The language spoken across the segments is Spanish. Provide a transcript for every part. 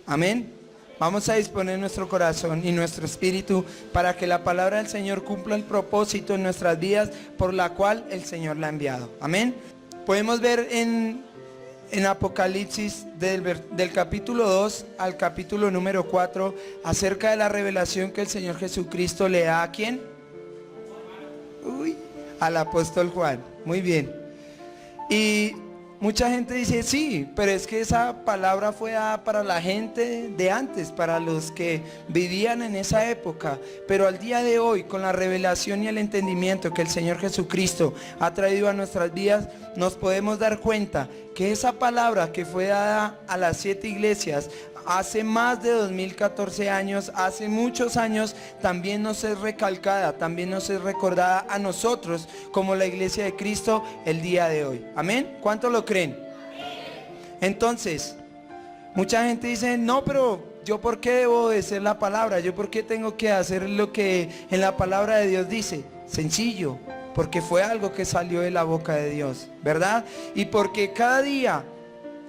Amén. Vamos a disponer nuestro corazón y nuestro espíritu para que la palabra del Señor cumpla el propósito en nuestras vidas por la cual el Señor la ha enviado. Amén. Podemos ver en Apocalipsis del capítulo 2 al capítulo número 4 acerca de la revelación que el Señor Jesucristo le da ¿a quién? Al apóstol Juan. Muy bien. Y mucha gente dice, sí, pero es que esa palabra fue dada para la gente de antes, para los que vivían en esa época. Pero al día de hoy, con la revelación y el entendimiento que el Señor Jesucristo ha traído a nuestras vidas, nos podemos dar cuenta que esa palabra que fue dada a las 7 iglesias hace más de 2014 años, hace muchos años, también nos es recalcada, también nos es recordada a nosotros como la iglesia de Cristo el día de hoy. Amén. ¿Cuántos lo creen? Entonces, mucha gente dice, no, pero yo por qué debo obedecer la palabra, yo por qué tengo que hacer lo que en la palabra de Dios dice. Sencillo, porque fue algo que salió de la boca de Dios, ¿verdad? Y porque cada día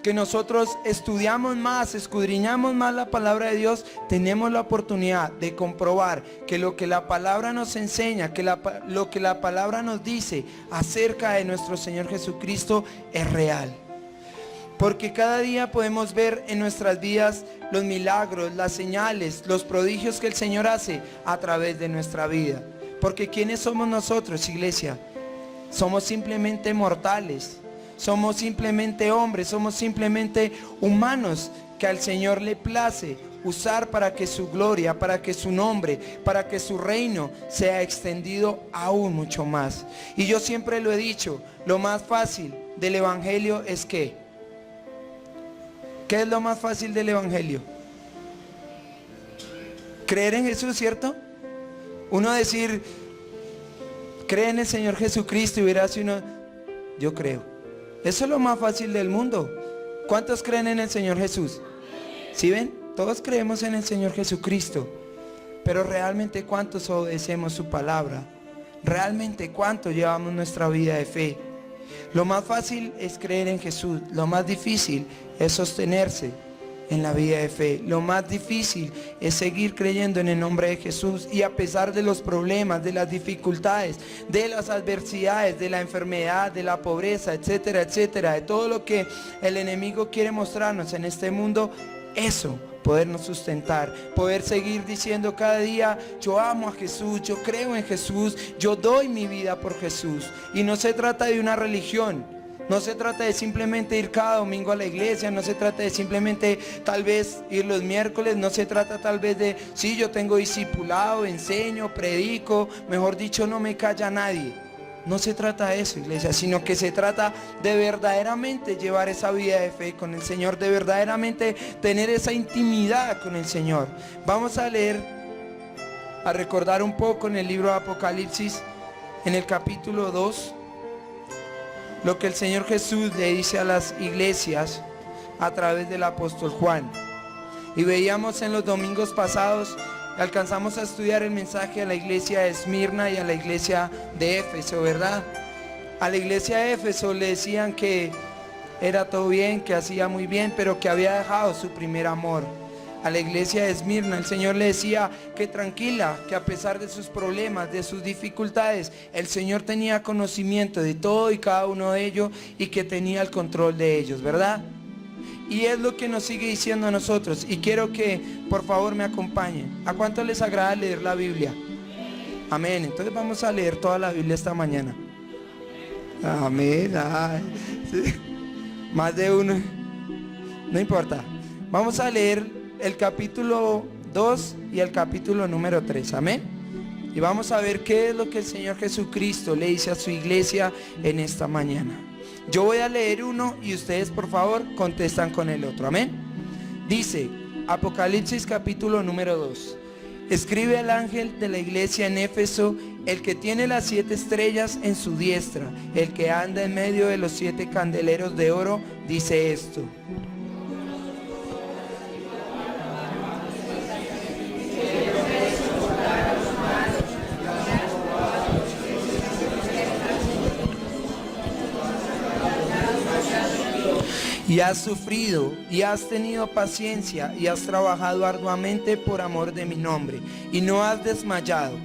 que nosotros estudiamos más, escudriñamos más la palabra de Dios, tenemos la oportunidad de comprobar que lo que la palabra nos enseña, que lo que la palabra nos dice acerca de nuestro Señor Jesucristo es real. Porque cada día podemos ver en nuestras vidas los milagros, las señales, los prodigios que el Señor hace a través de nuestra vida. Porque ¿quiénes somos nosotros, iglesia? Somos simplemente mortales. Somos simplemente hombres, somos simplemente humanos que al Señor le place usar para que su gloria, para que su nombre, para que su reino sea extendido aún mucho más. Y yo siempre lo he dicho, lo más fácil del evangelio es ¿qué? ¿Qué es lo más fácil del evangelio? Creer en Jesús, ¿cierto? Uno decir, cree en el Señor Jesucristo y verás si uno, yo creo. Eso es lo más fácil del mundo. ¿Cuántos creen en el Señor Jesús? ¿Sí ven? Todos creemos en el Señor Jesucristo. Pero realmente ¿cuántos obedecemos su palabra? ¿Realmente cuánto llevamos nuestra vida de fe? Lo más fácil es creer en Jesús. Lo más difícil es sostenerse en la vida de fe. Lo más difícil es seguir creyendo en el nombre de Jesús, y a pesar de los problemas, de las dificultades, de las adversidades, de la enfermedad, de la pobreza, etcétera, etcétera, de todo lo que el enemigo quiere mostrarnos en este mundo, eso, podernos sustentar, poder seguir diciendo cada día, yo amo a Jesús, yo creo en Jesús, yo doy mi vida por Jesús. Y no se trata de una religión. No se trata de simplemente ir cada domingo a la iglesia, no se trata de simplemente tal vez ir los miércoles, no se trata tal vez de, sí, yo tengo discipulado, enseño, predico, mejor dicho, no me calla nadie. No se trata de eso, iglesia, sino que se trata de verdaderamente llevar esa vida de fe con el Señor, de verdaderamente tener esa intimidad con el Señor. Vamos a leer, a recordar un poco en el libro de Apocalipsis, en el capítulo 2, lo que el Señor Jesús le dice a las iglesias a través del apóstol Juan. Y veíamos en los domingos pasados, alcanzamos a estudiar el mensaje a la iglesia de Esmirna y a la iglesia de Éfeso, ¿verdad? A la iglesia de Éfeso le decían que era todo bien, que hacía muy bien, pero que había dejado su primer amor. A la iglesia de Esmirna el Señor le decía que tranquila, que a pesar de sus problemas, de sus dificultades, el Señor tenía conocimiento de todo y cada uno de ellos, y que tenía el control de ellos, ¿verdad? Y es lo que nos sigue diciendo a nosotros, y quiero que por favor me acompañen. ¿A cuánto les agrada leer la Biblia? Amén. Entonces vamos a leer toda la Biblia esta mañana. Amén. Ay, sí. Más de uno. No importa. Vamos a leer el capítulo 2 y el capítulo número 3, amén. Y vamos a ver qué es lo que el Señor Jesucristo le dice a su iglesia en esta mañana. Yo voy a leer uno y ustedes por favor contestan con el otro, amén. Dice, Apocalipsis capítulo número 2. Escribe al ángel de la iglesia en Éfeso, el que tiene las 7 estrellas en su diestra, el que anda en medio de los 7 candeleros de oro, dice esto. y has sufrido y has tenido paciencia y has trabajado arduamente por amor de mi nombre y no has desmayado.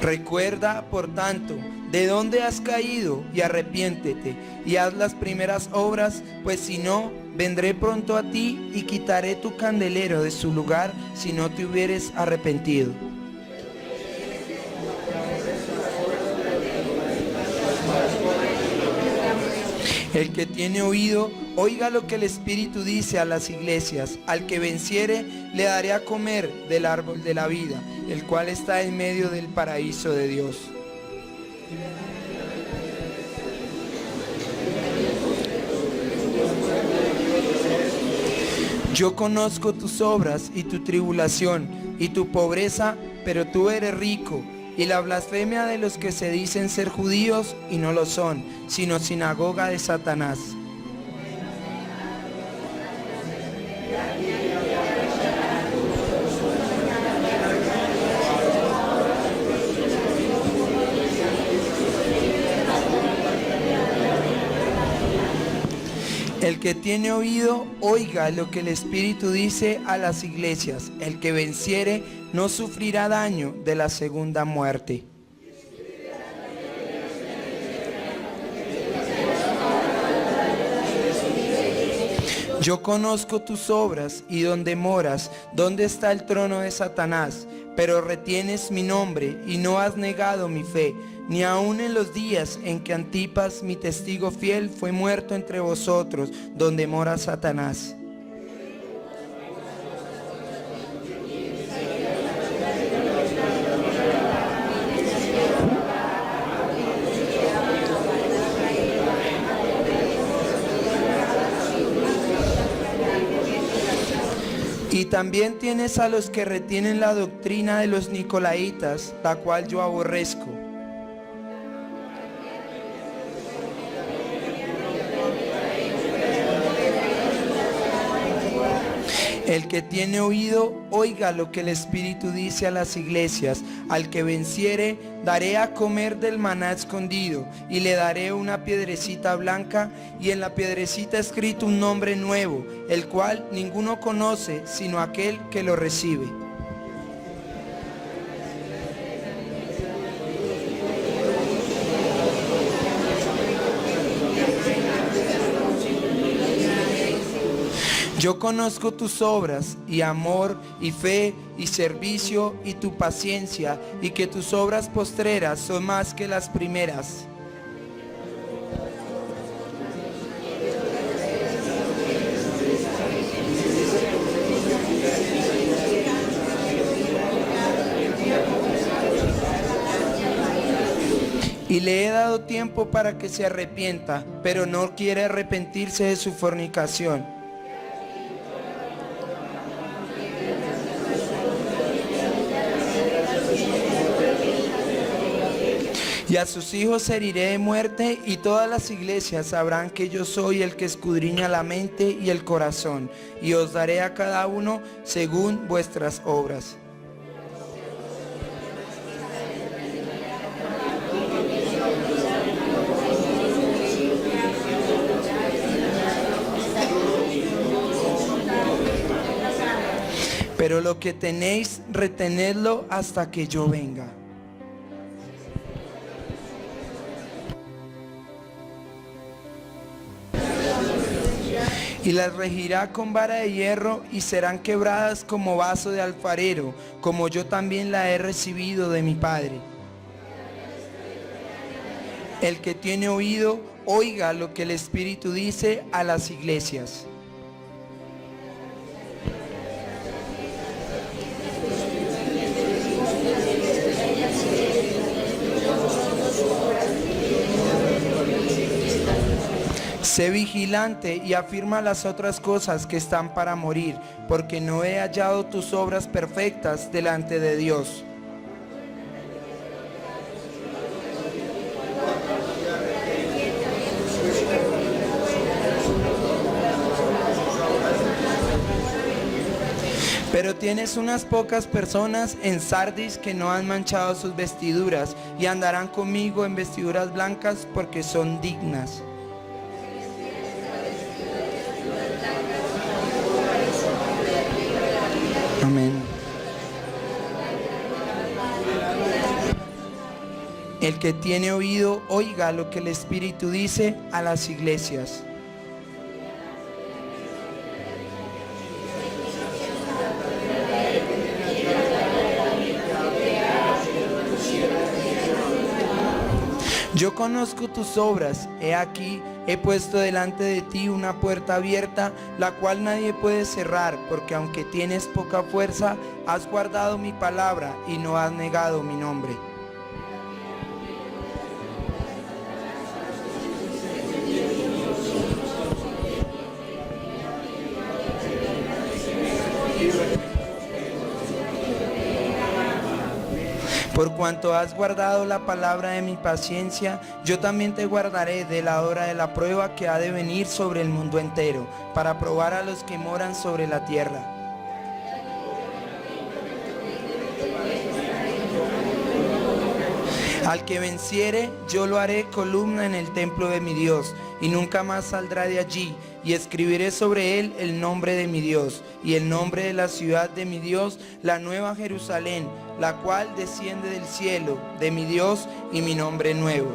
Recuerda, por tanto, de dónde has caído y arrepiéntete y haz las primeras obras, pues si no, vendré pronto a ti y quitaré tu candelero de su lugar si no te hubieres arrepentido. El que tiene oído, oiga lo que el Espíritu dice a las iglesias. Al que venciere, le daré a comer del árbol de la vida, el cual está en medio del paraíso de Dios. Yo conozco tus obras y tu tribulación y tu pobreza, pero tú eres rico, y la blasfemia de los que se dicen ser judíos y no lo son, sino sinagoga de Satanás. El que tiene oído, oiga lo que el Espíritu dice a las iglesias. El que venciere no sufrirá daño de la segunda muerte. Yo conozco tus obras y donde moras, donde está el trono de Satanás, pero retienes mi nombre y no has negado mi fe, ni aun en los días en que Antipas, mi testigo fiel, fue muerto entre vosotros, donde mora Satanás. Y también tienes a los que retienen la doctrina de los nicolaitas, la cual yo aborrezco. El que tiene oído, oiga lo que el Espíritu dice a las iglesias. Al que venciere, daré a comer del maná escondido, y le daré una piedrecita blanca, y en la piedrecita escrito un nombre nuevo, el cual ninguno conoce, sino aquel que lo recibe. Yo conozco tus obras y amor y fe y servicio y tu paciencia, y que tus obras postreras son más que las primeras. Y le he dado tiempo para que se arrepienta, pero no quiere arrepentirse de su fornicación. Y a sus hijos heriré de muerte, y todas las iglesias sabrán que yo soy el que escudriña la mente y el corazón, y os daré a cada uno según vuestras obras. Pero lo que tenéis, retenedlo hasta que yo venga. Y las regirá con vara de hierro, y serán quebradas como vaso de alfarero, como yo también la he recibido de mi Padre. El que tiene oído, oiga lo que el Espíritu dice a las iglesias. Sé vigilante y afirma las otras cosas que están para morir, porque no he hallado tus obras perfectas delante de Dios. Pero tienes unas pocas personas en Sardis que no han manchado sus vestiduras y andarán conmigo en vestiduras blancas porque son dignas. Amén. El que tiene oído, oiga lo que el Espíritu dice a las iglesias. Yo conozco tus obras, he aquí, he puesto delante de ti una puerta abierta, la cual nadie puede cerrar, porque aunque tienes poca fuerza, has guardado mi palabra y no has negado mi nombre. Por cuanto has guardado la palabra de mi paciencia, yo también te guardaré de la hora de la prueba que ha de venir sobre el mundo entero, para probar a los que moran sobre la tierra. Al que venciere, yo lo haré columna en el templo de mi Dios, y nunca más saldrá de allí, y escribiré sobre él el nombre de mi Dios, y el nombre de la ciudad de mi Dios, la nueva Jerusalén, la cual desciende del cielo, de mi Dios, y mi nombre nuevo.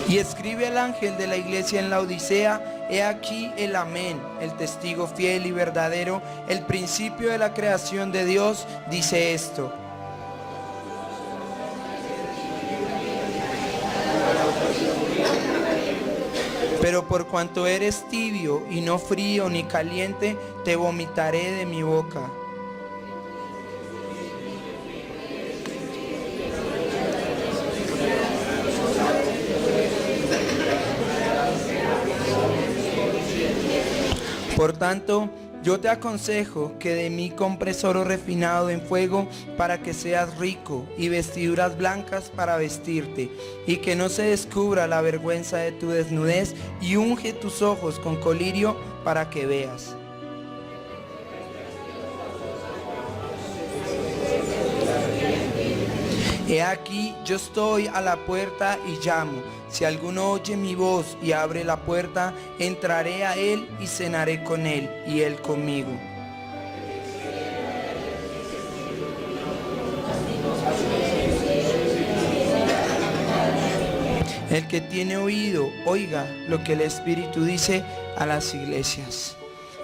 Y escribe al ángel de la iglesia en la Odisea: he aquí el Amén, el testigo fiel y verdadero, el principio de la creación de Dios, dice esto. Pero por cuanto eres tibio y no frío ni caliente, te vomitaré de mi boca. Por tanto, yo te aconsejo que de mí compres oro refinado en fuego para que seas rico, y vestiduras blancas para vestirte, y que no se descubra la vergüenza de tu desnudez, y unge tus ojos con colirio para que veas. He aquí, yo estoy a la puerta y llamo. Si alguno oye mi voz y abre la puerta, entraré a él y cenaré con él, y él conmigo. El que tiene oído, oiga lo que el Espíritu dice a las iglesias.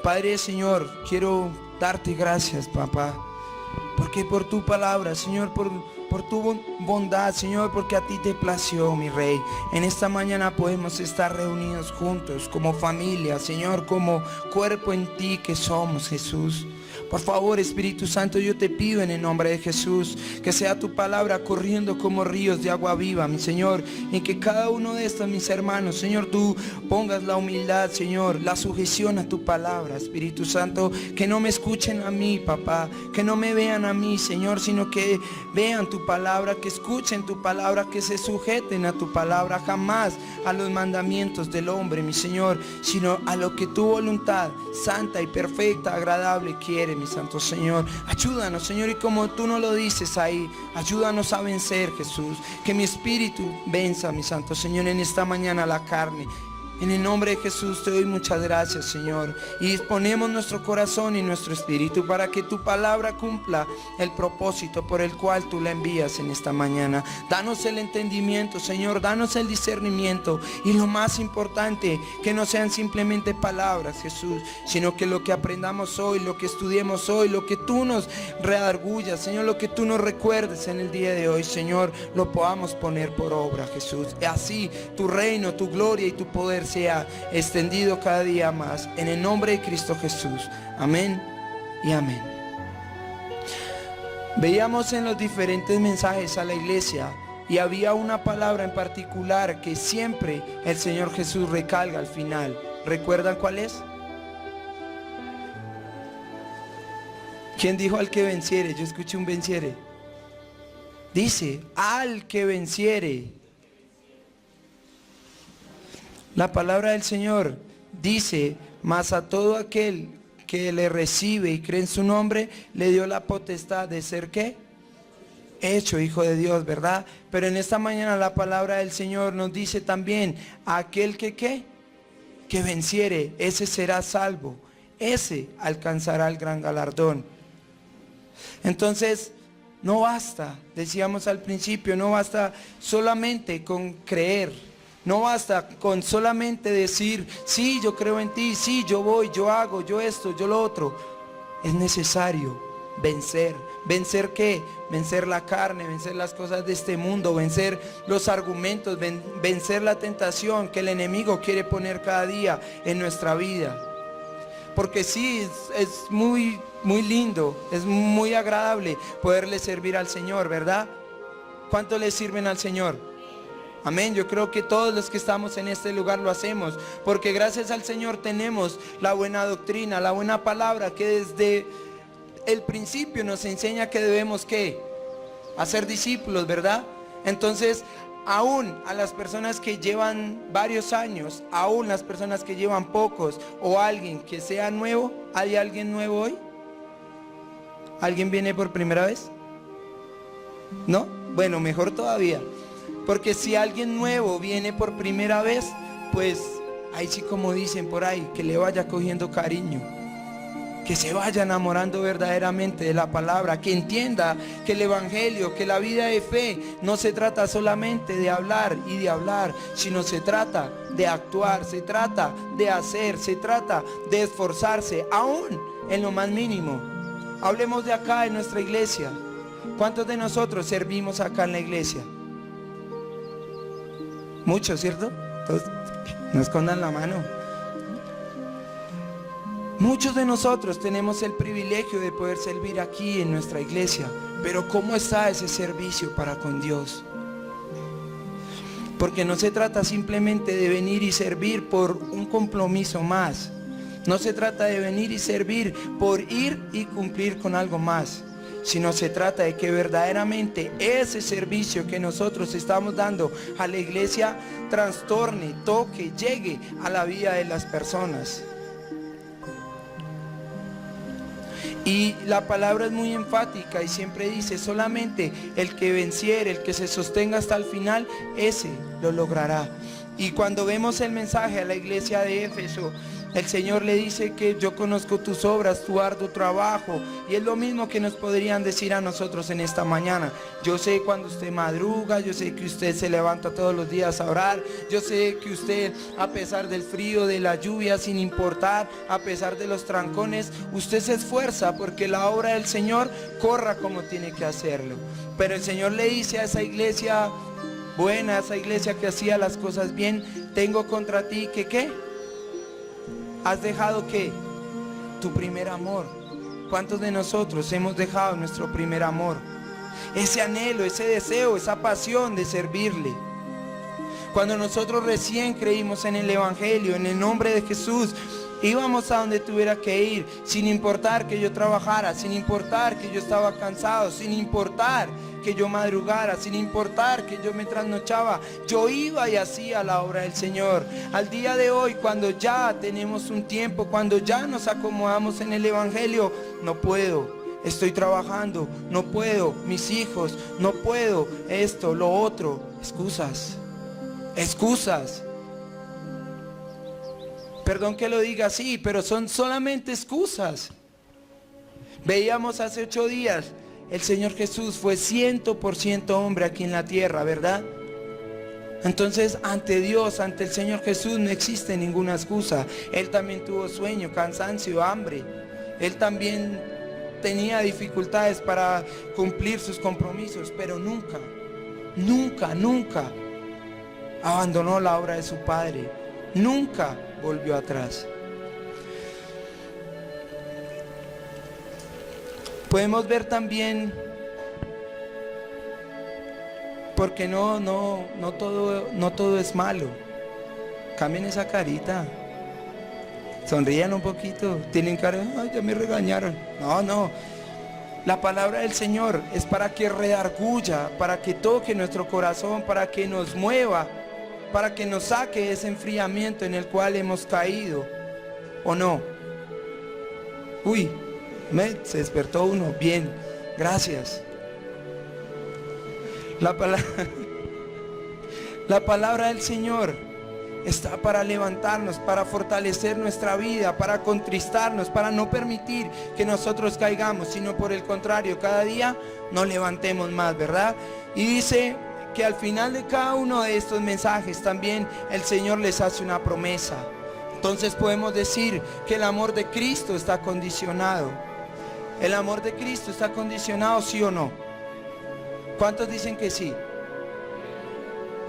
Padre, Señor, quiero darte gracias, papá, porque por tu palabra, Señor, por tu bondad, Señor, porque a ti te plació, mi Rey. En esta mañana podemos estar reunidos juntos como familia, Señor, como cuerpo en ti que somos, Jesús. Por favor, Espíritu Santo, yo te pido en el nombre de Jesús que sea tu palabra corriendo como ríos de agua viva, mi Señor, en que cada uno de estos, mis hermanos, Señor, tú pongas la humildad, Señor, la sujeción a tu palabra, Espíritu Santo, que no me escuchen a mí, papá, que no me vean a mí, Señor, sino que vean tu palabra, que escuchen tu palabra, que se sujeten a tu palabra, jamás a los mandamientos del hombre, mi Señor, sino a lo que tu voluntad santa y perfecta, agradable quiere, mi Santo Señor. Ayúdanos, Señor, y como tú nos lo dices ahí, ayúdanos a vencer, Jesús, que mi espíritu venza, mi Santo Señor, en esta mañana la carne. En el nombre de Jesús te doy muchas gracias, Señor, y disponemos nuestro corazón y nuestro espíritu para que tu palabra cumpla el propósito por el cual tú la envías en esta mañana. Danos el entendimiento, Señor, danos el discernimiento, y lo más importante, que no sean simplemente palabras, Jesús, sino que lo que aprendamos hoy, lo que estudiemos hoy, lo que tú nos redargullas, Señor, lo que tú nos recuerdes en el día de hoy, Señor, lo podamos poner por obra, Jesús. Y así tu reino, tu gloria y tu poder sea extendido cada día más, en el nombre de Cristo Jesús. Amén y amén. Veíamos en los diferentes mensajes a la iglesia, y había una palabra en particular que siempre el Señor Jesús recalca al final. ¿Recuerdan cuál es? ¿Quién dijo al que venciere? Yo escuché un venciere. Dice, al que venciere. La palabra del Señor dice, mas a todo aquel que le recibe y cree en su nombre, le dio la potestad de ser, ¿qué? Hecho hijo de Dios, ¿verdad? Pero en esta mañana la palabra del Señor nos dice también, aquel que, ¿qué? Que venciere, ese será salvo, ese alcanzará el gran galardón. Entonces, no basta, decíamos al principio, no basta solamente con creer, no basta con solamente decir, sí, yo creo en ti, sí, yo voy, yo hago, yo esto, yo lo otro. Es necesario vencer. ¿Vencer qué? Vencer la carne, vencer las cosas de este mundo, vencer los argumentos, vencer la tentación que el enemigo quiere poner cada día en nuestra vida. Porque sí, es muy lindo, es muy agradable poderle servir al Señor, ¿verdad? ¿Cuánto le sirven al Señor? Amén, yo creo que todos los que estamos en este lugar lo hacemos, porque gracias al Señor tenemos la buena doctrina, la buena palabra que desde el principio nos enseña que debemos, ¿qué? Hacer discípulos, ¿verdad? Entonces, aún a las personas que llevan varios años, aún las personas que llevan pocos, o alguien que sea nuevo, ¿hay alguien nuevo hoy? ¿Alguien viene por primera vez? ¿No? Bueno, mejor todavía. Porque si alguien nuevo viene por primera vez, pues ahí sí, como dicen por ahí, que le vaya cogiendo cariño, que se vaya enamorando verdaderamente de la palabra, que entienda que el evangelio, que la vida de fe no se trata solamente de hablar y de hablar, sino se trata de actuar, se trata de hacer, se trata de esforzarse, aún en lo más mínimo. Hablemos de acá en nuestra iglesia. ¿Cuántos de nosotros servimos acá en la iglesia? Muchos, ¿cierto? Entonces, no escondan la mano. Muchos de nosotros tenemos el privilegio de poder servir aquí en nuestra iglesia, pero ¿cómo está ese servicio para con Dios? Porque no se trata simplemente de venir y servir por un compromiso más. No se trata de venir y servir por ir y cumplir con algo más, sino se trata de que verdaderamente ese servicio que nosotros estamos dando a la iglesia trastorne, toque, llegue a la vida de las personas. Y la palabra es muy enfática y siempre dice, solamente el que venciere, el que se sostenga hasta el final, ese lo logrará. Y cuando vemos el mensaje a la iglesia de Éfeso, el Señor le dice que yo conozco tus obras, tu arduo trabajo. Y es lo mismo que nos podrían decir a nosotros en esta mañana. Yo sé cuando usted madruga, yo sé que usted se levanta todos los días a orar. Yo sé que usted, a pesar del frío, de la lluvia, sin importar, a pesar de los trancones, usted se esfuerza porque la obra del Señor corra como tiene que hacerlo. Pero el Señor le dice a esa iglesia buena, a esa iglesia que hacía las cosas bien, tengo contra ti que ¿qué? ¿Has dejado qué? Tu primer amor. ¿Cuántos de nosotros hemos dejado nuestro primer amor? Ese anhelo, ese deseo, esa pasión de servirle. Cuando nosotros recién creímos en el evangelio, en el nombre de Jesús, íbamos a donde tuviera que ir, sin importar que yo trabajara, sin importar que yo estaba cansado, sin importar que yo madrugara, sin importar que yo me trasnochaba, yo iba y hacía la obra del Señor. Al día de hoy, cuando ya tenemos un tiempo, cuando ya nos acomodamos en el evangelio, no puedo, estoy trabajando, no puedo, mis hijos, no puedo, esto, lo otro, excusas. Perdón que lo diga así, pero son solamente excusas. Veíamos hace 8 días, el Señor Jesús fue 100% hombre aquí en la tierra, ¿verdad? Entonces, ante Dios, ante el Señor Jesús no existe ninguna excusa. Él también tuvo sueño, cansancio, hambre. Él también tenía dificultades para cumplir sus compromisos, pero nunca abandonó la obra de su Padre. Nunca volvió atrás. Podemos ver también, porque no todo es malo. Cambien esa carita, sonrían un poquito, tienen cara, ay, ya me regañaron. No, la palabra del Señor es para que redarguya, para que toque nuestro corazón, para que nos mueva para que nos saque de ese enfriamiento en el cual hemos caído, ¿o no? Uy, se despertó uno. Bien, gracias. La palabra del Señor está para levantarnos, para fortalecer nuestra vida, para contristarnos, para no permitir que nosotros caigamos, sino por el contrario, cada día nos levantemos más, ¿verdad? Y dice que al final de cada uno de estos mensajes también el Señor les hace una promesa. Entonces podemos decir que el amor de Cristo está condicionado. ¿El amor de Cristo está condicionado, sí o no? ¿Cuántos dicen que sí?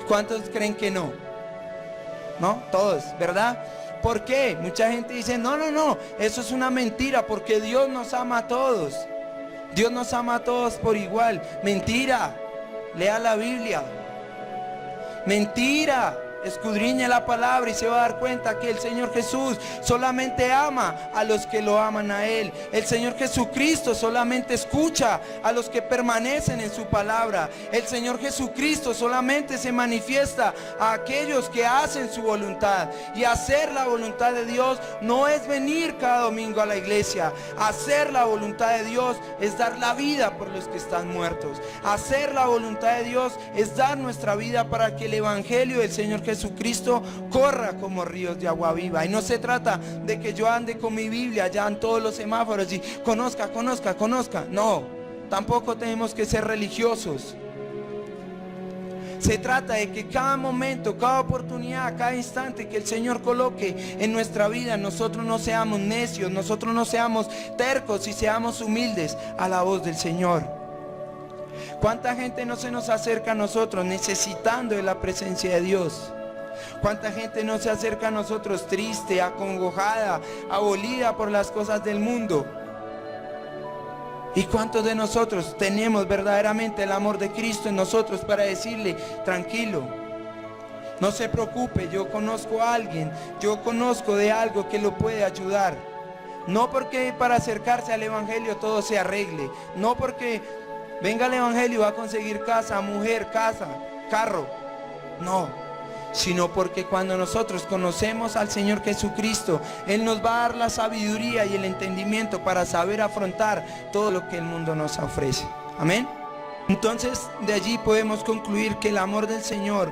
¿Cuántos creen que no? ¿No? Todos, ¿verdad? ¿Por qué? Mucha gente dice, no, eso es una mentira, porque Dios nos ama a todos. Dios nos ama a todos por igual. Mentira. Lea la Biblia. Mentira. Escudriñe la palabra y se va a dar cuenta que el Señor Jesús solamente ama a los que lo aman a Él. El Señor Jesucristo solamente escucha a los que permanecen en su palabra. El Señor Jesucristo solamente se manifiesta a aquellos que hacen su voluntad. Y hacer la voluntad de Dios no es venir cada domingo a la iglesia. Hacer la voluntad de Dios es dar la vida por los que están muertos. Hacer la voluntad de Dios es dar nuestra vida para que el evangelio del Señor Jesucristo corra como ríos de agua viva. Y no se trata de que yo ande con mi Biblia allá en todos los semáforos y conozca. No, tampoco tenemos que ser religiosos. Se trata de que cada momento, cada oportunidad, cada instante que el Señor coloque en nuestra vida, nosotros no seamos necios, nosotros no seamos tercos y seamos humildes a la voz del Señor. ¿Cuánta gente no se nos acerca a nosotros necesitando de la presencia de Dios? ¿Cuánta gente no se acerca a nosotros triste, acongojada, abolida por las cosas del mundo? ¿Y cuántos de nosotros tenemos verdaderamente el amor de Cristo en nosotros para decirle, tranquilo, no se preocupe, yo conozco a alguien, yo conozco de algo que lo puede ayudar? No porque para acercarse al evangelio todo se arregle, no porque venga el evangelio y va a conseguir casa, mujer, casa, carro, no. Sino porque cuando nosotros conocemos al Señor Jesucristo, Él nos va a dar la sabiduría y el entendimiento para saber afrontar todo lo que el mundo nos ofrece. Amén. Entonces de allí podemos concluir que el amor del Señor,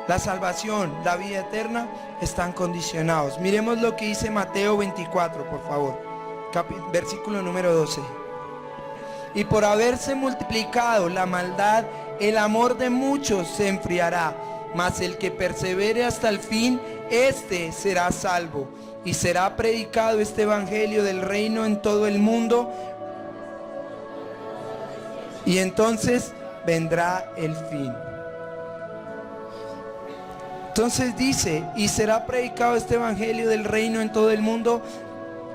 la salvación, la vida eterna están condicionados. Miremos lo que dice Mateo 24, por favor, versículo número 12. Y por haberse multiplicado la maldad, el amor de muchos se enfriará. Mas el que persevere hasta el fin, este será salvo. Y será predicado este evangelio del reino en todo el mundo. Y entonces vendrá el fin. Entonces dice, y será predicado este evangelio del reino en todo el mundo.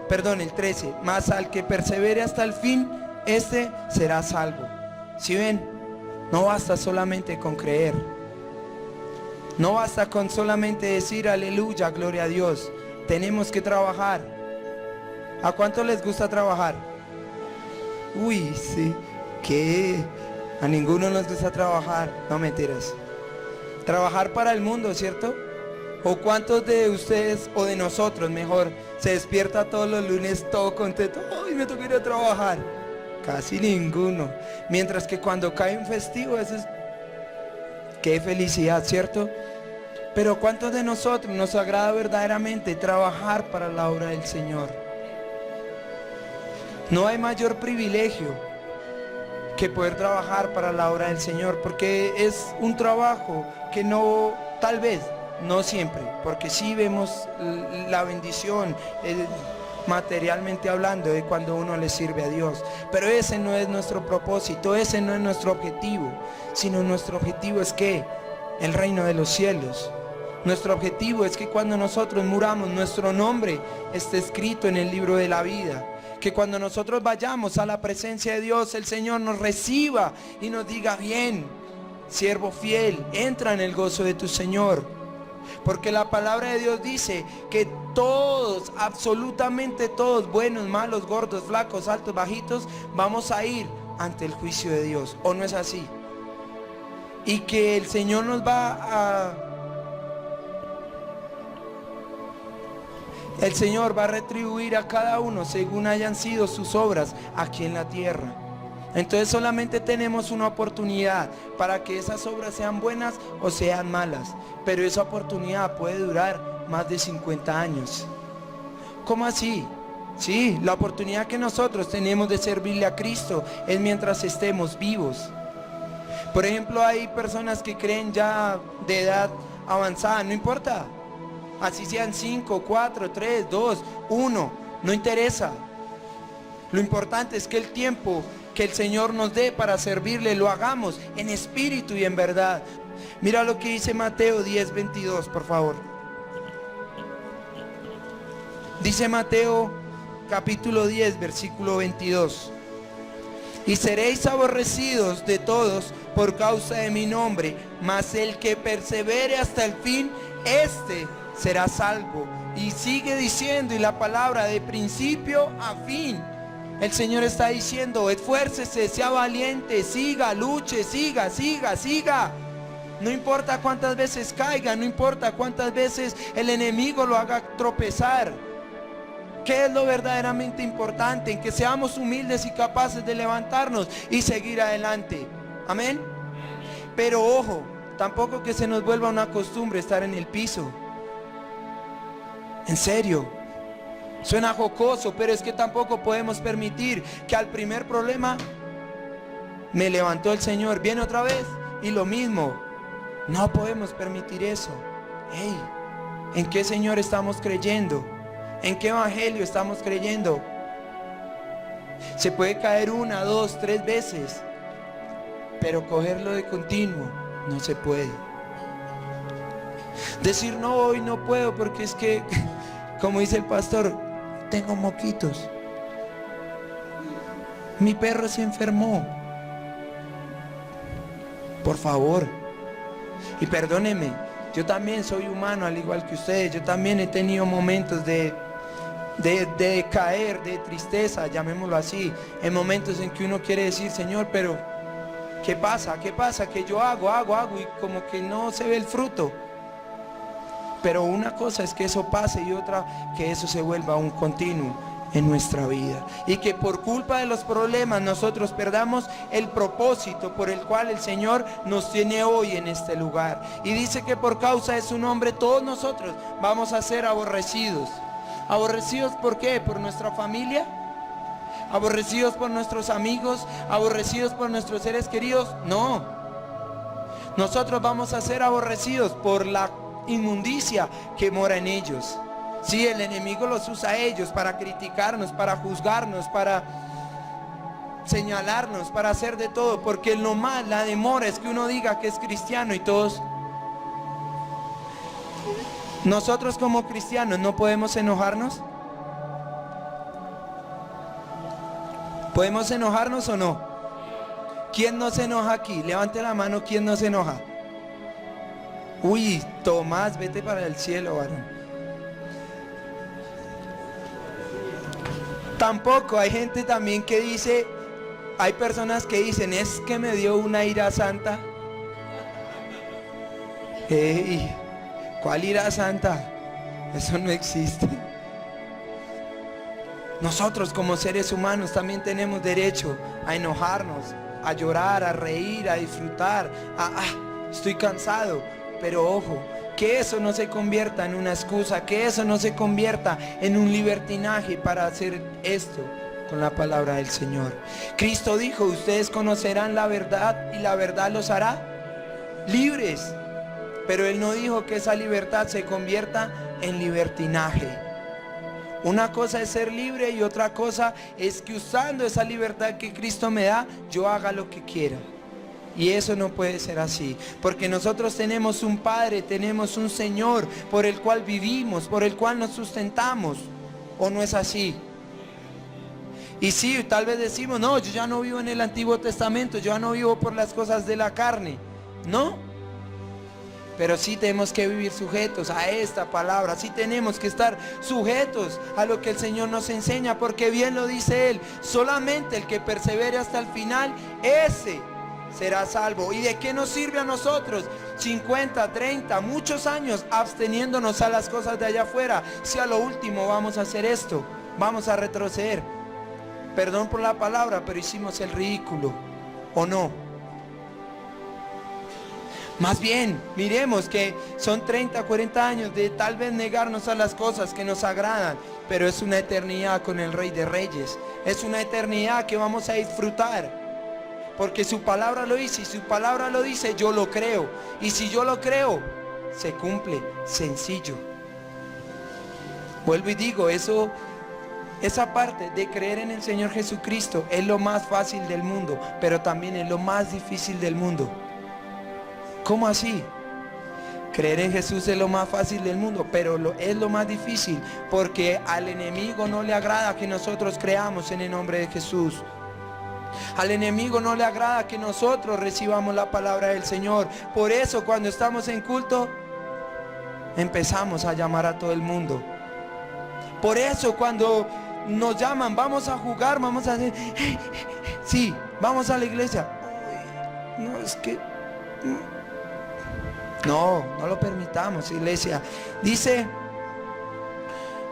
Perdón, el 13. Mas al que persevere hasta el fin, este será salvo. ¿Sí ven? No basta solamente con creer. No basta con solamente decir aleluya, gloria a Dios. Tenemos que trabajar. ¿A cuánto les gusta trabajar? Uy, sí. ¿Qué? A ninguno nos gusta trabajar. No, mentiras. Trabajar para el mundo, ¿cierto? ¿O cuántos de ustedes, o de nosotros mejor, se despierta todos los lunes todo contento? ¡Ay, me toca ir a trabajar! Casi ninguno. Mientras que cuando cae un festivo, eso es... ¡Qué felicidad!, ¿cierto? Pero ¿cuántos de nosotros nos agrada verdaderamente trabajar para la obra del Señor? No hay mayor privilegio que poder trabajar para la obra del Señor, porque es un trabajo que no, tal vez, no siempre, porque sí vemos la bendición materialmente hablando de cuando uno le sirve a Dios, pero ese no es nuestro propósito, ese no es nuestro objetivo, sino nuestro objetivo es que el reino de los cielos. Nuestro objetivo es que cuando nosotros muramos, nuestro nombre esté escrito en el libro de la vida. Que cuando nosotros vayamos a la presencia de Dios, el Señor nos reciba y nos diga, bien, siervo fiel, entra en el gozo de tu Señor. Porque la palabra de Dios dice que todos, absolutamente todos, buenos, malos, gordos, flacos, altos, bajitos, vamos a ir ante el juicio de Dios. ¿O no es así? Y que el Señor nos va a El Señor va a retribuir a cada uno según hayan sido sus obras aquí en la tierra. Entonces solamente tenemos una oportunidad para que esas obras sean buenas o sean malas. Pero esa oportunidad puede durar más de 50 años. ¿Cómo así? Sí, la oportunidad que nosotros tenemos de servirle a Cristo es mientras estemos vivos. Por ejemplo, hay personas que creen ya de edad avanzada, no importa. Así sean 5, 4, 3, 2, 1, no interesa. Lo importante es que el tiempo que el Señor nos dé para servirle lo hagamos en espíritu y en verdad. Mira lo que dice Mateo 10:22, por favor. Dice Mateo capítulo 10, versículo 22. Y seréis aborrecidos de todos por causa de mi nombre, mas el que persevere hasta el fin, este será salvo. Y sigue diciendo, y la palabra de principio a fin. El Señor está diciendo, esfuércese, sea valiente, siga, luche, siga. No importa cuántas veces caiga, no importa cuántas veces el enemigo lo haga tropezar. ¿Qué es lo verdaderamente importante? En que seamos humildes y capaces de levantarnos y seguir adelante. Amén. Pero ojo, tampoco que se nos vuelva una costumbre estar en el piso. En serio. Suena jocoso, pero es que tampoco podemos permitir que al primer problema me levantó el Señor, viene otra vez y lo mismo. No podemos permitir eso. Hey, ¿en qué Señor estamos creyendo? ¿En qué evangelio estamos creyendo? Se puede caer 1, 2, 3 veces, pero cogerlo de continuo no se puede. Decir no, hoy no puedo porque es que, como dice el pastor, tengo moquitos. Mi perro se enfermó. Por favor. Y perdónenme, yo también soy humano al igual que ustedes. Yo también he tenido momentos de caer, de tristeza, llamémoslo así. En momentos en que uno quiere decir, Señor, pero ¿qué pasa? ¿Qué pasa? Que yo hago y como que no se ve el fruto. Pero una cosa es que eso pase y otra que eso se vuelva un continuo en nuestra vida. Y que por culpa de los problemas nosotros perdamos el propósito por el cual el Señor nos tiene hoy en este lugar. Y dice que por causa de su nombre todos nosotros vamos a ser aborrecidos. ¿Aborrecidos por qué? ¿Por nuestra familia? ¿Aborrecidos por nuestros amigos? ¿Aborrecidos por nuestros seres queridos? No. Nosotros vamos a ser aborrecidos por la inmundicia que mora en ellos. Sí, el enemigo los usa a ellos para criticarnos, para juzgarnos, para señalarnos, para hacer de todo, porque lo más, la demora es que uno diga que es cristiano y todos. Nosotros como cristianos no podemos enojarnos. ¿Podemos enojarnos o no? ¿Quién no se enoja aquí? Levante la mano, ¿quién no se enoja? Uy, Tomás, vete para el cielo, varón. Tampoco, hay gente también que dice, hay personas que dicen, es que me dio una ira santa. Hey, ¿cuál ira santa? Eso no existe. Nosotros como seres humanos también tenemos derecho a enojarnos, a llorar, a reír, a disfrutar, estoy cansado. Pero ojo, que eso no se convierta en una excusa, que eso no se convierta en un libertinaje para hacer esto con la palabra del Señor. Cristo dijo, ustedes conocerán la verdad y la verdad los hará libres. Pero Él no dijo que esa libertad se convierta en libertinaje. Una cosa es ser libre y otra cosa es que usando esa libertad que Cristo me da, yo haga lo que quiera. Y eso no puede ser así, porque nosotros tenemos un Padre, tenemos un Señor por el cual vivimos, por el cual nos sustentamos. ¿O no es así? Y sí, tal vez decimos, no, yo ya no vivo en el Antiguo Testamento, yo ya no vivo por las cosas de la carne. No, pero sí tenemos que vivir sujetos a esta palabra, sí tenemos que estar sujetos a lo que el Señor nos enseña, porque bien lo dice Él, solamente el que persevere hasta el final, ese será salvo. ¿Y de qué nos sirve a nosotros 50, 30, muchos años absteniéndonos a las cosas de allá afuera, si a lo último vamos a hacer esto? Vamos a retroceder. Perdón por la palabra, pero hicimos el ridículo, ¿o no? Más bien, miremos que son 30, 40 años de tal vez negarnos a las cosas que nos agradan, pero es una eternidad con el Rey de Reyes. Es una eternidad que vamos a disfrutar, porque su palabra lo dice, y su palabra lo dice, yo lo creo. Y si yo lo creo, se cumple, sencillo. Vuelvo y digo, esa parte de creer en el Señor Jesucristo es lo más fácil del mundo, pero también es lo más difícil del mundo. ¿Cómo así? Creer en Jesús es lo más fácil del mundo, pero es lo más difícil, porque al enemigo no le agrada que nosotros creamos en el nombre de Jesús. Al enemigo no le agrada que nosotros recibamos la palabra del Señor. Por eso cuando estamos en culto, empezamos a llamar a todo el mundo. Por eso cuando nos llaman, vamos a jugar, vamos a hacer, sí, vamos a la iglesia. No, es que no lo permitamos, iglesia. Dice,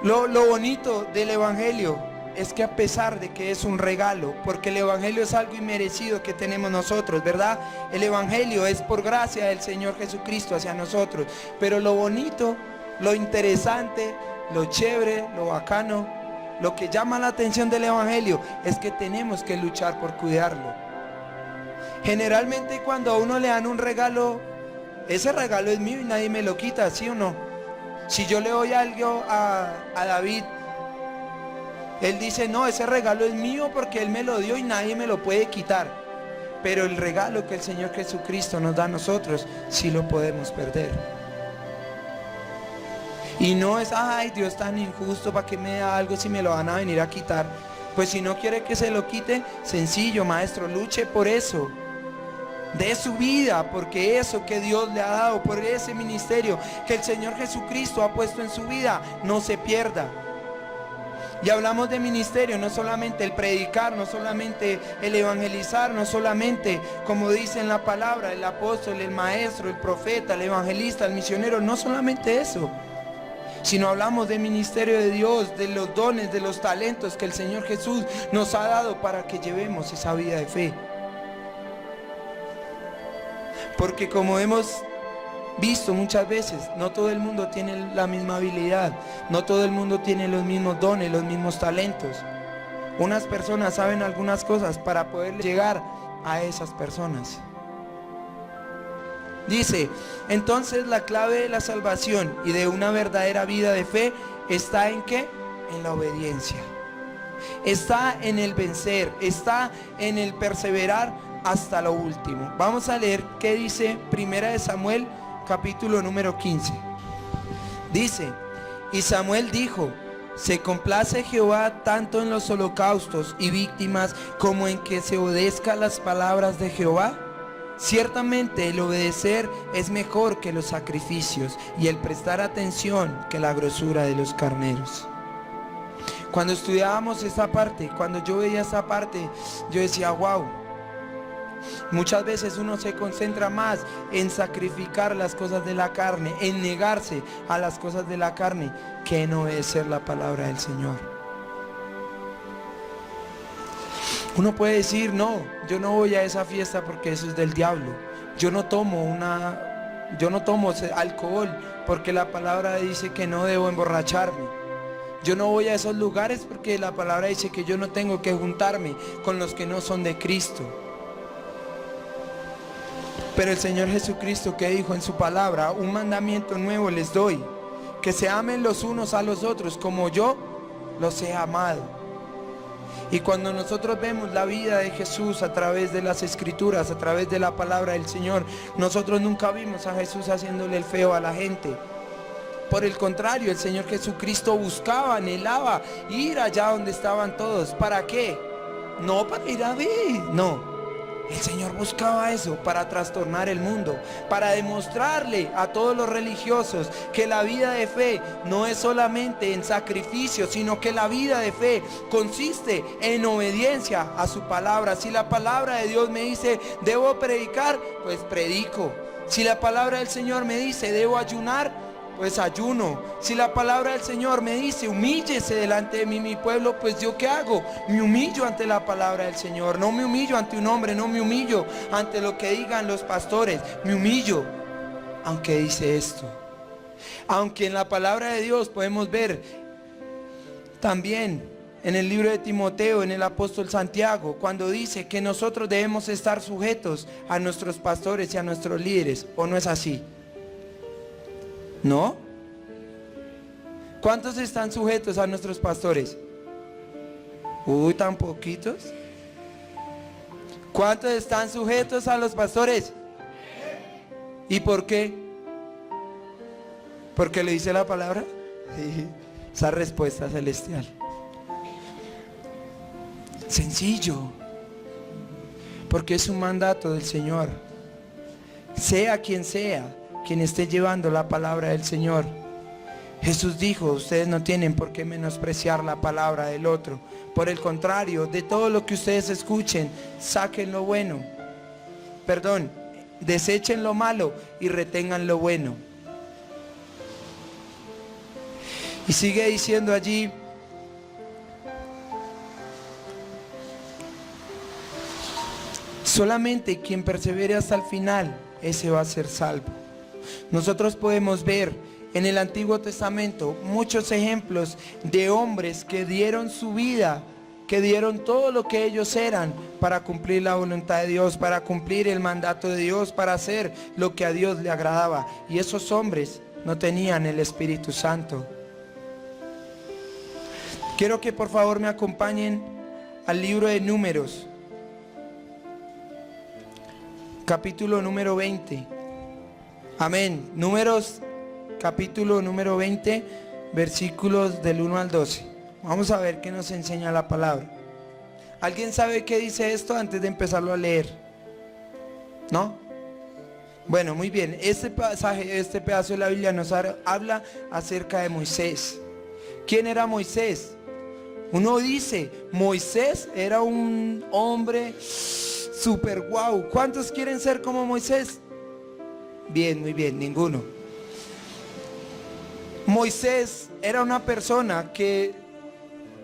lo bonito del evangelio es que a pesar de que es un regalo, porque el evangelio es algo inmerecido que tenemos nosotros, ¿verdad? El evangelio es por gracia del Señor Jesucristo hacia nosotros. Pero lo bonito, lo interesante, lo chévere, lo bacano, lo que llama la atención del evangelio es que tenemos que luchar por cuidarlo. Generalmente cuando a uno le dan un regalo, ese regalo es mío y nadie me lo quita, ¿sí o no? Si yo le doy algo a David, él dice, no, ese regalo es mío porque él me lo dio y nadie me lo puede quitar. Pero el regalo que el Señor Jesucristo nos da a nosotros, sí lo podemos perder. Y no es, ay, Dios tan injusto, ¿para qué me da algo si me lo van a venir a quitar? Pues si no quiere que se lo quite, sencillo, maestro, luche por eso. De su vida, porque eso que Dios le ha dado, por ese ministerio que el Señor Jesucristo ha puesto en su vida, no se pierda. Y hablamos de ministerio, no solamente el predicar, no solamente el evangelizar, no solamente, como dice en la palabra, el apóstol, el maestro, el profeta, el evangelista, el misionero, no solamente eso, sino hablamos de ministerio de Dios, de los dones, de los talentos que el Señor Jesús nos ha dado para que llevemos esa vida de fe. Porque como hemos visto muchas veces, no todo el mundo tiene la misma habilidad, no todo el mundo tiene los mismos dones, los mismos talentos. Unas personas saben algunas cosas para poder llegar a esas personas. Dice, entonces la clave de la salvación y de una verdadera vida de fe está ¿en qué? En la obediencia. Está en el vencer, está en el perseverar hasta lo último. Vamos a leer qué dice Primera de Samuel, capítulo número 15. Dice, y Samuel dijo, se complace Jehová tanto en los holocaustos y víctimas como en que se obedezca las palabras de Jehová. Ciertamente el obedecer es mejor que los sacrificios y el prestar atención que la grosura de los carneros. Cuando estudiábamos esta parte, cuando yo veía esta parte, yo decía, wow. Muchas veces uno se concentra más en sacrificar las cosas de la carne, en negarse a las cosas de la carne, que en obedecer la palabra del Señor. Uno puede decir, no, yo no voy a esa fiesta porque eso es del diablo. Yo no tomo alcohol porque la palabra dice que no debo emborracharme. Yo no voy a esos lugares porque la palabra dice que yo no tengo que juntarme con los que no son de Cristo. Pero el Señor Jesucristo, que dijo en su palabra, un mandamiento nuevo les doy, que se amen los unos a los otros como yo los he amado. Y cuando nosotros vemos la vida de Jesús a través de las escrituras, a través de la palabra del Señor, nosotros nunca vimos a Jesús haciéndole el feo a la gente. Por el contrario, el Señor Jesucristo buscaba, anhelaba ir allá donde estaban todos. ¿Para qué? No para ir a ver, no. El Señor buscaba eso para trastornar el mundo, para demostrarle a todos los religiosos que la vida de fe no es solamente en sacrificio, sino que la vida de fe consiste en obediencia a su palabra. Si la palabra de Dios me dice, debo predicar, pues predico. Si la palabra del Señor me dice, debo ayunar, pues ayuno. Si la palabra del Señor me dice, humíllese delante de mí mi pueblo, pues yo qué hago, me humillo ante la palabra del Señor. No me humillo ante un hombre, no me humillo ante lo que digan los pastores, me humillo aunque dice esto. Aunque en la palabra de Dios podemos ver también en el libro de Timoteo, en el apóstol Santiago, cuando dice que nosotros debemos estar sujetos a nuestros pastores y a nuestros líderes, ¿o no es así? ¿No? ¿Cuántos están sujetos a nuestros pastores? Uy, tan poquitos. ¿Cuántos están sujetos a los pastores? ¿Y por qué? ¿Porque le dice la palabra? Sí, esa respuesta celestial. Sencillo. Porque es un mandato del Señor. Sea quien esté llevando la palabra del Señor. Jesús dijo, ustedes no tienen por qué menospreciar la palabra del otro. Por el contrario, de todo lo que ustedes escuchen, saquen lo bueno. Desechen lo malo y retengan lo bueno. Y sigue diciendo allí, solamente quien persevere hasta el final, ese va a ser salvo. Nosotros podemos ver en el Antiguo Testamento muchos ejemplos de hombres que dieron su vida, que dieron todo lo que ellos eran para cumplir la voluntad de Dios, para cumplir el mandato de Dios, para hacer lo que a Dios le agradaba. Y esos hombres no tenían el Espíritu Santo. Quiero que por favor me acompañen al libro de Números, capítulo número 20. Amén. Números, capítulo número 20, versículos del 1 al 12. Vamos a ver qué nos enseña la palabra. ¿Alguien sabe qué dice esto antes de empezarlo a leer? ¿No? Bueno, muy bien. Este pasaje, este pedazo de la Biblia nos habla acerca de Moisés. ¿Quién era Moisés? Uno dice, Moisés era un hombre super guau. ¿Cuántos quieren ser como Moisés? Bien, muy bien, ninguno. Moisés era una persona que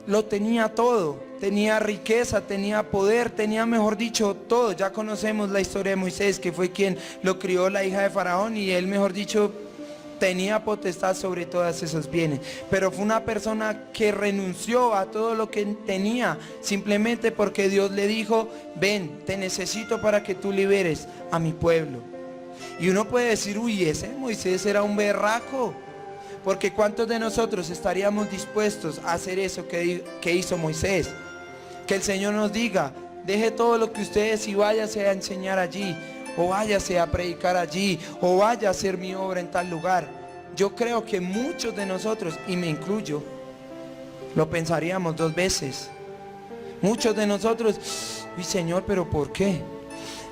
lo tenía todo. Tenía riqueza, tenía poder, tenía, mejor dicho, todo. Ya conocemos la historia de Moisés, que fue quien lo crió la hija de Faraón, y él, mejor dicho, tenía potestad sobre todos esos bienes. Pero fue una persona que renunció a todo lo que tenía, simplemente porque Dios le dijo, ven, te necesito para que tú liberes a mi pueblo. Y uno puede decir, uy, ese Moisés era un berraco. Porque ¿cuántos de nosotros estaríamos dispuestos a hacer eso que hizo Moisés? Que el Señor nos diga, deje todo lo que ustedes y váyase a enseñar allí, o váyase a predicar allí, o vaya a hacer mi obra en tal lugar. Yo creo que muchos de nosotros, y me incluyo, lo pensaríamos dos veces. Muchos de nosotros, uy, Señor, pero ¿por qué?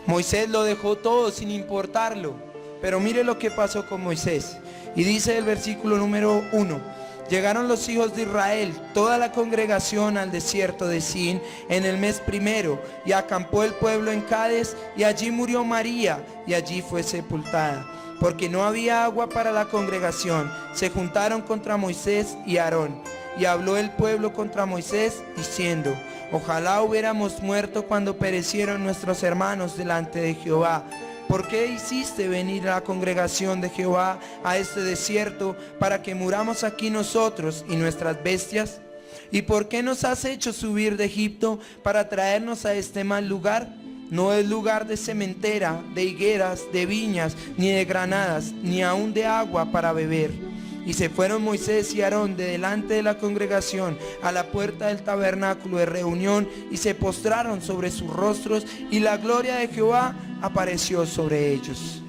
Moisés lo dejó todo sin importarlo. Pero mire lo que pasó con Moisés. Y dice el versículo número 1: llegaron los hijos de Israel, toda la congregación, al desierto de Sin en el mes primero, y acampó el pueblo en Cades, y allí murió María, y allí fue sepultada, porque no había agua para la congregación. Se juntaron contra Moisés y Aarón, y habló el pueblo contra Moisés, diciendo, ojalá hubiéramos muerto cuando perecieron nuestros hermanos delante de Jehová. ¿Por qué hiciste venir a la congregación de Jehová a este desierto para que muramos aquí nosotros y nuestras bestias? ¿Y por qué nos has hecho subir de Egipto para traernos a este mal lugar? No es lugar de sementera, de higueras, de viñas, ni de granadas, ni aun de agua para beber. Y se fueron Moisés y Aarón de delante de la congregación a la puerta del tabernáculo de reunión, y se postraron sobre sus rostros, y la gloria de Jehová apareció sobre ellos.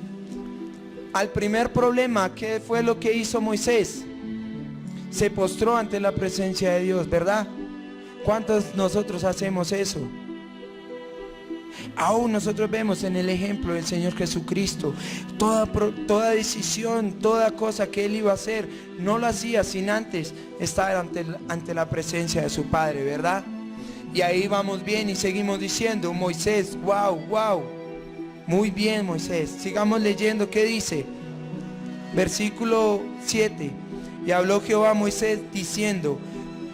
Al primer problema, ¿qué fue lo que hizo Moisés? Se postró ante la presencia de Dios, ¿verdad? ¿Cuántos nosotros hacemos eso? Aún nosotros vemos en el ejemplo del Señor Jesucristo, toda decisión, toda cosa que Él iba a hacer, no lo hacía sin antes estar ante la presencia de su Padre, ¿verdad? Y ahí vamos bien y seguimos diciendo, Moisés, wow, muy bien Moisés. Sigamos leyendo, ¿qué dice? Versículo 7. Y habló Jehová a Moisés diciendo,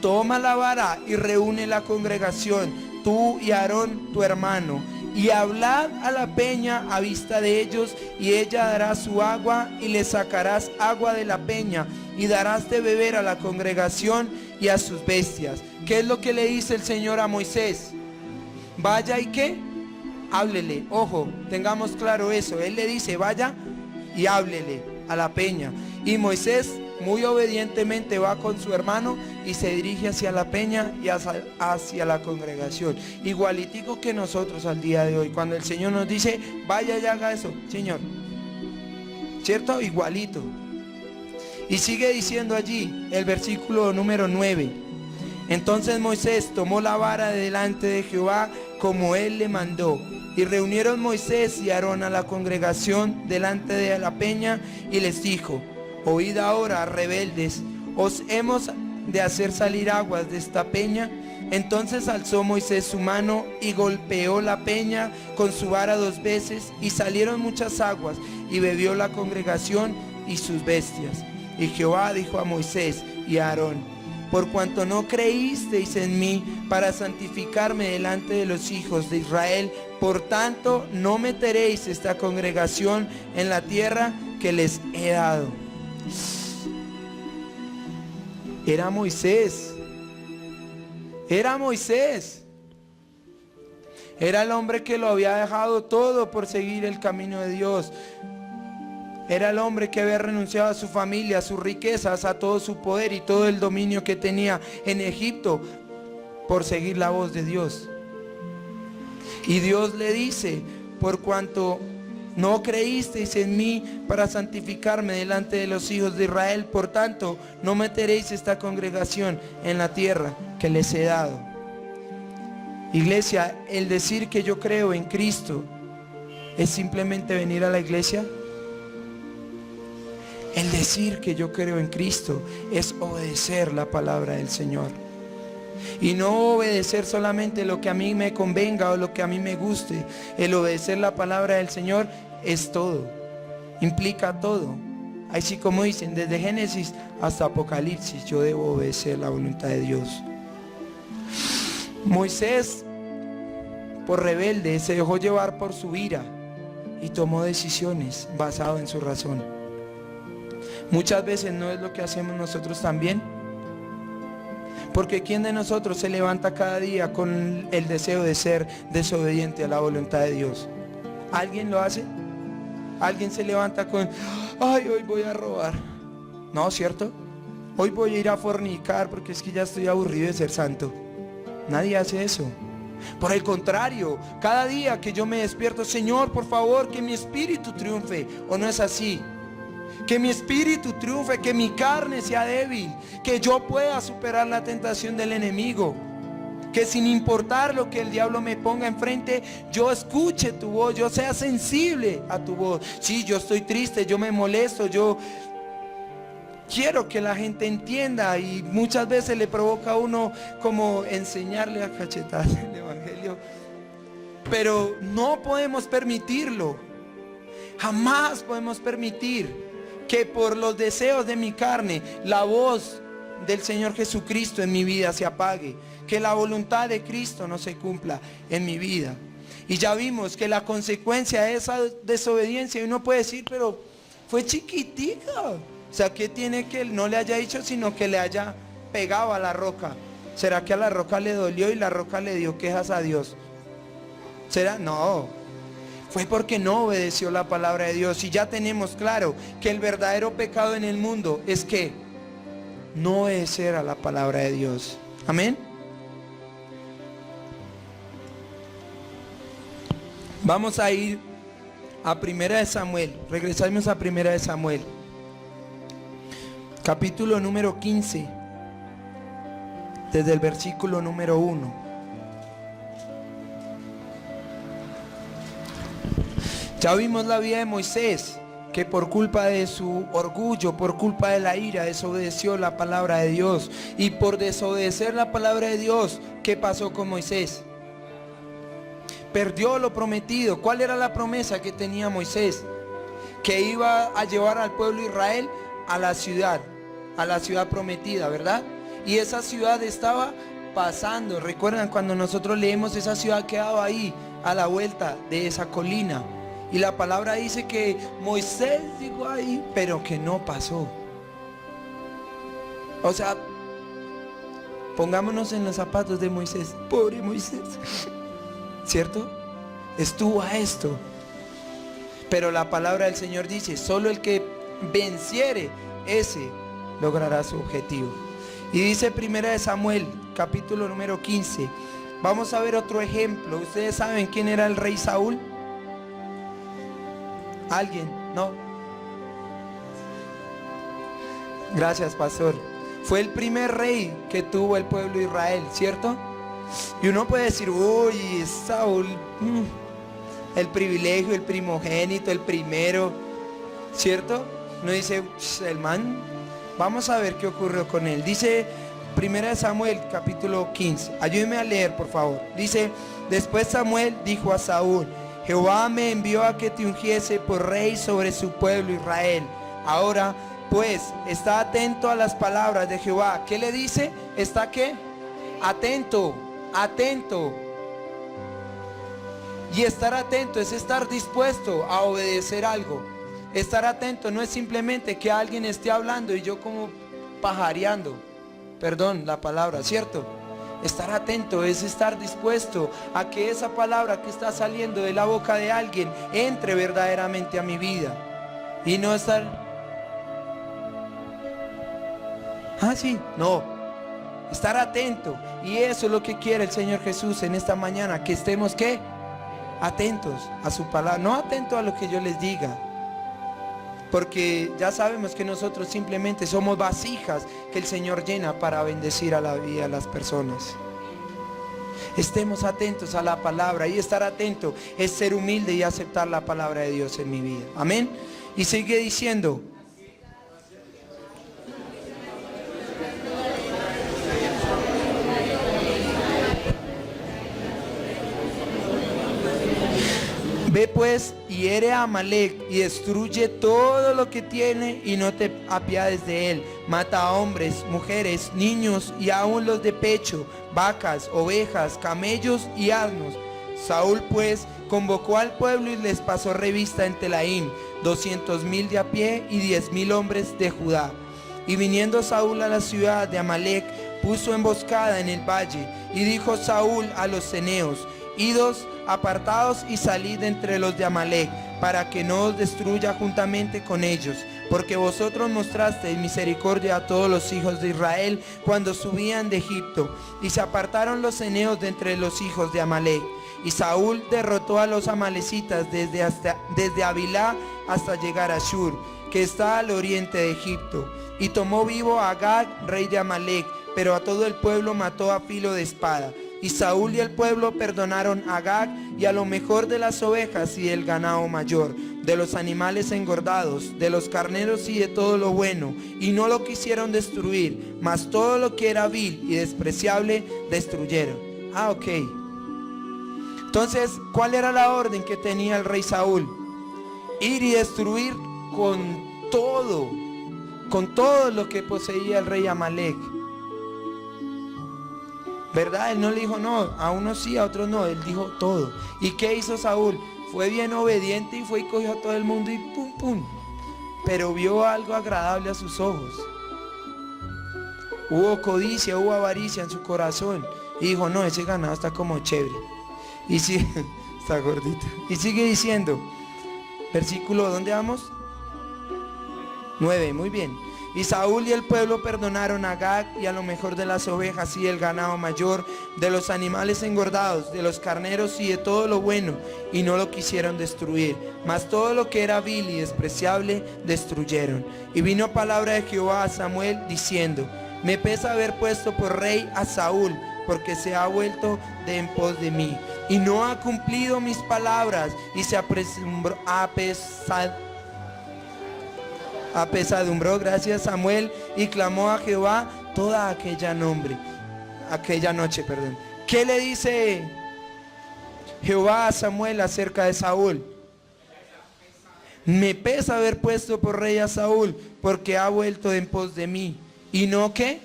toma la vara y reúne la congregación, tú y Aarón tu hermano, y hablad a la peña a vista de ellos, y ella dará su agua, y le sacarás agua de la peña, y darás de beber a la congregación y a sus bestias. ¿Qué es lo que le dice el Señor a Moisés? Vaya y ¿qué? Háblele. Ojo, tengamos claro eso. Él le dice, vaya y háblele a la peña. Y Moisés muy obedientemente va con su hermano y se dirige hacia la peña y hacia la congregación. Igualitico que nosotros al día de hoy. Cuando el Señor nos dice, vaya y haga eso, Señor. ¿Cierto? Igualito. Y sigue diciendo allí el versículo número 9. Entonces Moisés tomó la vara de delante de Jehová como él le mandó. Y reunieron Moisés y Aarón a la congregación delante de la peña y les dijo, oíd ahora, rebeldes, ¿os hemos de hacer salir aguas de esta peña? Entonces alzó Moisés su mano y golpeó la peña con su vara 2 veces, y salieron muchas aguas, y bebió la congregación y sus bestias. Y Jehová dijo a Moisés y a Aarón, por cuanto no creísteis en mí para santificarme delante de los hijos de Israel, por tanto no meteréis esta congregación en la tierra que les he dado. Era Moisés. Era Moisés. Era el hombre que lo había dejado todo por seguir el camino de Dios. Era el hombre que había renunciado a su familia, a sus riquezas, a todo su poder y todo el dominio que tenía en Egipto por seguir la voz de Dios. Y Dios le dice, por cuanto no creísteis en mí para santificarme delante de los hijos de Israel, por tanto no meteréis esta congregación en la tierra que les he dado. Iglesia, el decir que yo creo en Cristo es simplemente venir a la iglesia. El decir que yo creo en Cristo es obedecer la palabra del Señor. Y no obedecer solamente lo que a mí me convenga o lo que a mí me guste. El obedecer la palabra del Señor es todo. Implica todo. Así como dicen, desde Génesis hasta Apocalipsis, yo debo obedecer la voluntad de Dios. Moisés, por rebelde, se dejó llevar por su ira y tomó decisiones basadas en su razón. Muchas veces no es lo que hacemos nosotros también. Porque ¿quién de nosotros se levanta cada día con el deseo de ser desobediente a la voluntad de Dios? ¿Alguien lo hace? ¿Alguien se levanta con, ay, hoy voy a robar? No, ¿cierto? Hoy voy a ir a fornicar porque es que ya estoy aburrido de ser santo. Nadie hace eso. Por el contrario, cada día que yo me despierto, Señor, por favor, que mi espíritu triunfe. ¿O no es así? Que mi espíritu triunfe, que mi carne sea débil, que yo pueda superar la tentación del enemigo, que sin importar lo que el diablo me ponga enfrente, yo escuche tu voz, yo sea sensible a tu voz. Sí, yo estoy triste, yo me molesto, yo quiero que la gente entienda, y muchas veces le provoca a uno como enseñarle a cachetadas el evangelio, pero no podemos permitirlo. Jamás podemos permitir que por los deseos de mi carne la voz del Señor Jesucristo en mi vida se apague, que la voluntad de Cristo no se cumpla en mi vida. Y ya vimos que la consecuencia de esa desobediencia, y uno puede decir, pero fue chiquitica, o sea, ¿qué tiene que él no le haya dicho, sino que le haya pegado a la roca? ¿Será que a la roca le dolió y la roca le dio quejas a Dios? ¿Será? No. Fue porque no obedeció la palabra de Dios. Y ya tenemos claro que el verdadero pecado en el mundo es que no obedecer a la palabra de Dios. Amén. Vamos a ir a 1 de Samuel. Regresamos a 1 de Samuel. Capítulo número 15. Desde el versículo número 1. Ya vimos la vida de Moisés, que por culpa de su orgullo, por culpa de la ira, desobedeció la palabra de Dios. Y por desobedecer la palabra de Dios, ¿qué pasó con Moisés? Perdió lo prometido. ¿Cuál era la promesa que tenía Moisés? Que iba a llevar al pueblo de Israel a la ciudad prometida, ¿verdad? Y esa ciudad estaba pasando. ¿Recuerdan cuando nosotros leemos, esa ciudad quedaba ahí, a la vuelta de esa colina? Y la palabra dice que Moisés llegó ahí, pero que no pasó. O sea, pongámonos en los zapatos de Moisés. Pobre Moisés, ¿cierto? Estuvo a esto. Pero la palabra del Señor dice, solo el que venciere, ese logrará su objetivo. Y dice 1 Samuel, capítulo número 15. Vamos a ver otro ejemplo. ¿Ustedes saben quién era el rey Saúl? ¿Alguien? ¿No? Gracias, pastor. Fue el primer rey que tuvo el pueblo de Israel, ¿cierto? Y uno puede decir, uy, Saúl, el privilegio, el primogénito, el primero, ¿cierto? Uno dice, el man, vamos a ver qué ocurrió con él. Dice 1 Samuel, capítulo 15. Ayúdeme a leer, por favor. Dice, después Samuel dijo a Saúl, Jehová me envió a que te ungiese por rey sobre su pueblo Israel. Ahora, pues, está atento a las palabras de Jehová. ¿Qué le dice? ¿Está qué? Atento, atento. Y estar atento es estar dispuesto a obedecer algo. Estar atento no es simplemente que alguien esté hablando y yo como pajareando. Perdón la palabra, ¿cierto? Estar atento es estar dispuesto a que esa palabra que está saliendo de la boca de alguien entre verdaderamente a mi vida. Y no estar... sí, no. Estar atento. Y eso es lo que quiere el Señor Jesús en esta mañana. Que estemos, ¿qué? Atentos a su palabra. No atentos a lo que yo les diga. Porque ya sabemos que nosotros simplemente somos vasijas que el Señor llena para bendecir a la vida de las personas. Estemos atentos a la palabra. Y estar atento es ser humilde y aceptar la palabra de Dios en mi vida. Amén. Y sigue diciendo. Ve pues y hiere a Amalec y destruye todo lo que tiene y no te apiades de él. Mata a hombres, mujeres, niños y aún los de pecho, vacas, ovejas, camellos y asnos. Saúl pues convocó al pueblo y les pasó revista en Telaim, 200,000 de a pie y 10,000 hombres de Judá. Y viniendo Saúl a la ciudad de Amalec, puso emboscada en el valle. Y dijo Saúl a los ceneos, idos, apartados y salid entre los de Amalec, para que no os destruya juntamente con ellos, porque vosotros mostrasteis misericordia a todos los hijos de Israel cuando subían de Egipto. Y se apartaron los ceneos de entre los hijos de Amalec. Y Saúl derrotó a los amalecitas desde Avilá hasta llegar a Shur, que está al oriente de Egipto. Y tomó vivo a Agag, rey de Amalec, pero a todo el pueblo mató a filo de espada. Y Saúl y el pueblo perdonaron a Agag y a lo mejor de las ovejas y del ganado mayor, de los animales engordados, de los carneros y de todo lo bueno, y no lo quisieron destruir, mas todo lo que era vil y despreciable destruyeron. Ok. Entonces, ¿cuál era la orden que tenía el rey Saúl? Ir y destruir con todo lo que poseía el rey Amalec. ¿Verdad? Él no le dijo no, a unos sí, a otros no, él dijo todo. ¿Y qué hizo Saúl? Fue bien obediente y fue y cogió a todo el mundo y pum, pum. Pero vio algo agradable a sus ojos. Hubo codicia, hubo avaricia en su corazón. Y dijo, no, ese ganado está como chévere. Y sí, está gordito. Y sigue diciendo, versículo, ¿dónde vamos? 9, muy bien. Y Saúl y el pueblo perdonaron a Agag y a lo mejor de las ovejas y del ganado mayor, de los animales engordados, de los carneros y de todo lo bueno, y no lo quisieron destruir, mas todo lo que era vil y despreciable destruyeron. Y vino palabra de Jehová a Samuel diciendo, me pesa haber puesto por rey a Saúl, porque se ha vuelto de en pos de mí. y no ha cumplido mis palabras, y se apesadumbró, gracias Samuel, y clamó a Jehová toda aquella noche. ¿Qué le dice Jehová a Samuel acerca de Saúl? Me pesa haber puesto por rey a Saúl, porque ha vuelto en pos de mí, y no que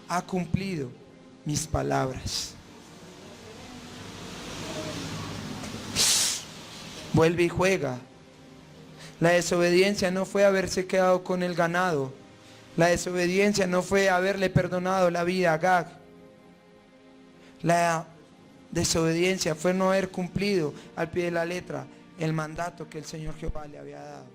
ha cumplido mis palabras. Vuelve y juega. La desobediencia no fue haberse quedado con el ganado. La desobediencia no fue haberle perdonado la vida a Agag. La desobediencia fue no haber cumplido al pie de la letra el mandato que el Señor Jehová le había dado.